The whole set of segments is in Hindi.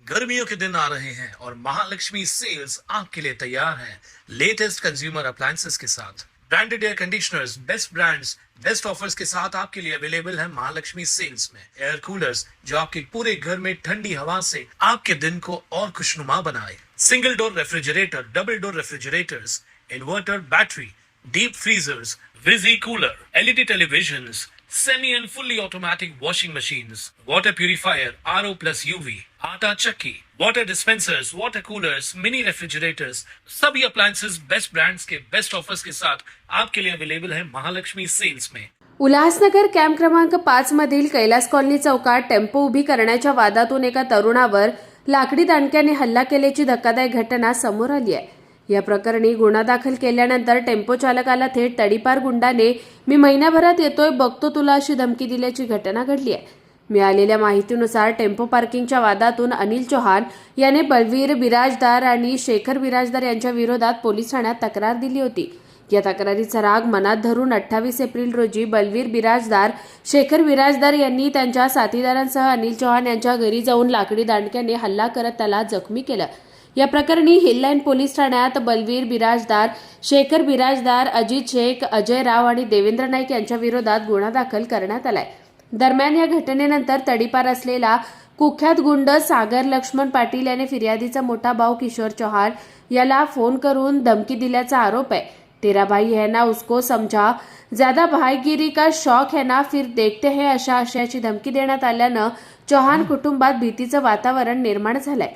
गर्मियों के दिन आ रहे हैं और महालक्ष्मी सेल्स आपके लिए तैयार है लेटेस्ट कंज्यूमर अप्लायंसेस के साथ। Branded air conditioners, best brands, best offers के साथ आपके लिए अवेलेबल है महालक्ष्मी सेल्स में। एयर कूलर्स जो आपके पूरे घर में ठंडी हवा से आपके दिन को और खुशनुमा बनाए। Single door refrigerator, double door refrigerators, inverter battery, deep freezers, विजी cooler, LED televisions, semi and fully automatic washing machines, water purifier, RO plus UV, आटा चक्की, water dispensers, water coolers, mini refrigerators, सभी appliances बेस्ट ब्रांड्स के बेस्ट ऑफर्स के साथ आपके लिए अवेलेबल है महालक्ष्मी सेल्स में। उल्हासनगर कॅम्प क्रमांक 5 मधील कैलास कॉलनी चौकात टेम्पो उभी करण्याच्या वादातून एका तरुणावर लाकडी दांडक्याने हल्ला केल्याची धक्कादायक घटना समोर आली आहे। या प्रकरणी गुन्हा दाखल केल्यानंतर टेम्पो चालकाला थेट तडीपार गुंडाने मी महिन्याभरात येतोय बघतो तुला अशी धमकी दिल्याची घटना घडली आहे। मिळालेल्या माहितीनुसार टेम्पो पार्किंगच्या वादातून अनिल चौहान याने बलवीर बिराजदार आणि शेखर बिराजदार यांच्या विरोधात पोलीस ठाण्यात तक्रार दिली होती। या तक्रारीचा राग मनात धरून 28 एप्रिल रोजी बलवीर बिराजदार, शेखर बिराजदार यांनी त्यांच्या साथीदारांसह अनिल चौहान यांच्या घरी जाऊन लाकडी दांडक्याने हल्ला करत त्याला जखमी केलं। या प्रकरणी हिललाईन पोलीस ठाण्यात बलवीर बिराजदार, शेखर बिराजदार, अजित शेख, अजय राव आणि देवेंद्र नाईक यांच्या विरोधात गुन्हा दाखल करण्यात आलाय। दरम्यान या घटनेनंतर तडीपार असलेला कुख्यात गुंड सागर लक्ष्मण पाटील याने फिर्यादीचा मोठा भाऊ किशोर चौहान याला फोन करून धमकी दिल्याचा आरोप आहे। तेरा भाई है ना उसको समझा, ज्यादा भाईगिरी का शौक है ना फिर देखते हैं अशा आशयाची धमकी देण्यात आल्यानं चौहान कुटुंबात भीतीचं वातावरण निर्माण झालंय।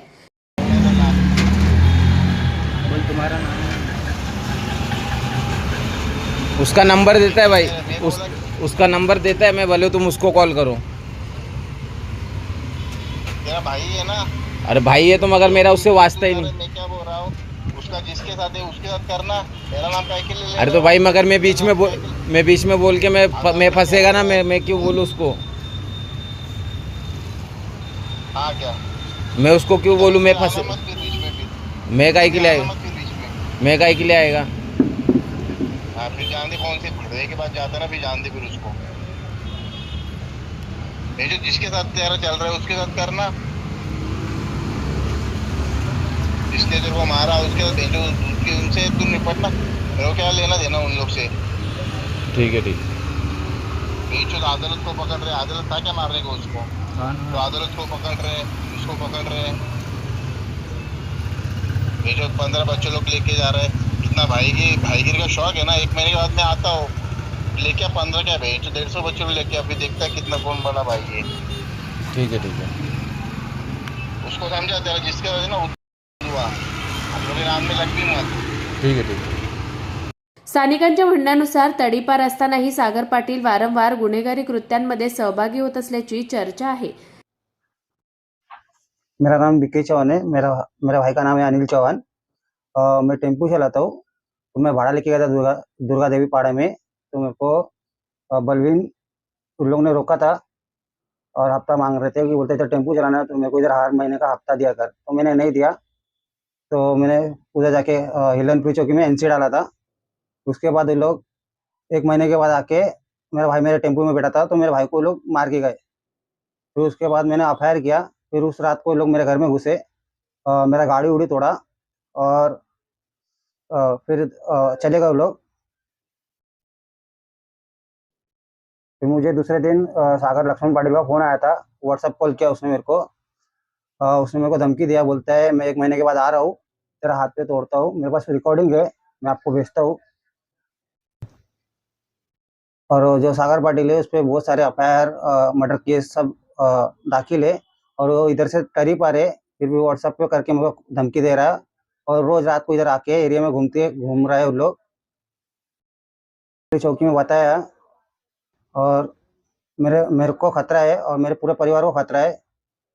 तुम्हारा नाम? उसका नंबर देता है भाई, उसका नंबर देता है, मैं बोले तुम उसको कॉल करो। तेरा भाई है ना? अरे भाई है तो मगर मेरा उससे वास्ता ही नहीं। मैं क्या बोल रहा हूँ, उसका जिसके साथ है उसके साथ करना, मेरा नाम काय के लिए ले? अरे तो भाई मगर मैं बीच में बोल के मैं फंसेगा ना, मैं क्यों बोलूँ उसको? हाँ क्या? मैं उसको क्यों बोलूँ? मैं फंसे, मत फिर बीच में फिर। मैं काहे के लिए आएगा? मत फिर बीच में। मैं काहे के लिए आएगा? हाँ फिर जान दे, कौन से भड़वे के पास जाता है ना, फिर जान दे फिर उसको। ये जो जिसके साथ तेरा चल रहा है उसके साथ करना, जिसने तेरे को मारा उसके साथ भेजो, उसके उनसे तू निपटना, मेरे को क्या लेना देना उन लोग से। ठीक है ठीक है। बीच में अदालत को पकड़ रहे, अदालत था क्या मारने को उसको? तो अदालत को पकड़ रहे, उसको पकड़ रहे, ये जो 15 बच्चे लोग लेके जा रहे हैं, इतना भाईगिरी का शौक है ना। 1 महीने के बाद मैं आता हूँ लेके 15 क्या भेज 150 बच्चों को लेके, अभी देखता है कितना कौन बड़ा भाई है। ठीक है ठीक है। उसको समझा तेरा जिसके वजह ना हुआ, हम लोग के नाम में लग भी मत। ठीक है ठीक है। स्थानिकांच्या म्हणण्यानुसार तडीपार असतानाही सागर पाटील वारंवार गुन्हेगारी कृत्यांमध्ये सहभागी होत असल्याची चर्चा आहे। मेरा नाम बीके चौहान है। मेरा भाई का नाम है अनिल चौहान। मैं टेम्पो चलाता हूँ। तो मैं भाड़ा लेके गया था दुर्गा देवी पाड़ा में। तो मेरे को बलवीन उन लोगों ने रोका था और हफ्ता मांग रहे थे कि बोलते थे टेम्पो चलाना है तो मेरे को इधर हर महीने का हफ्ता दिया कर। तो मैंने नहीं दिया, तो मैंने उधर जाके हिलनपुरी चौकी में एनसी डाला था। उसके बाद ये लोग 1 महीने के बाद आके, मेरा भाई मेरे टेम्पो में बैठा था तो मेरे भाई को लोग मार के गए। फिर उसके बाद मैंने एफआईआर किया। फिर उस रात को लोग मेरे घर में घुसे, मेरा गाड़ी उड़ी तोड़ा और फिर चले गए लोग। फिर मुझे दूसरे दिन सागर लक्ष्मण पाटिल का फ़ोन आया था, व्हाट्सएप कॉल किया उसने मेरे को। उसने मेरे को धमकी दिया, बोलता है मैं 1 महीने के बाद आ रहा हूँ, तेरा हाथ पे तोड़ता हूँ। मेरे पास रिकॉर्डिंग है, मैं आपको भेजता हूँ। और जो सागर पाटिल है उस पर बहुत सारे एफआईआर, मर्डर केस सब दाखिल है। और वो इधर से करीब आ रहे, फिर भी व्हाट्सएप पे करके मेरे को धमकी दे रहा है। और रोज रात को इधर आके एरिया में घूम रहा है उन लोग। चौकी में बताया और मेरे को खतरा है और मेरे पूरे परिवार को खतरा है।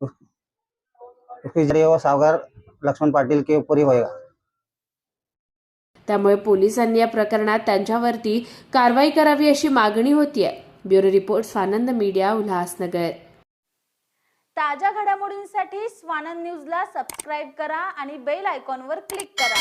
उसकी जरिए वो सागर लक्ष्मण पाटिल के ऊपर ही होएगा। त्यामुळे पोलिसांनी या प्रकरणात त्यांच्यावरती कारवाई करावी अशी मागणी होतीये। Bureau report, Swanand media, Ulhasnagar. ताज्या घडामोडींसाठी स्वानंद न्यूजला सबस्क्राईब करा आणि बेल आयकॉनवर क्लिक करा।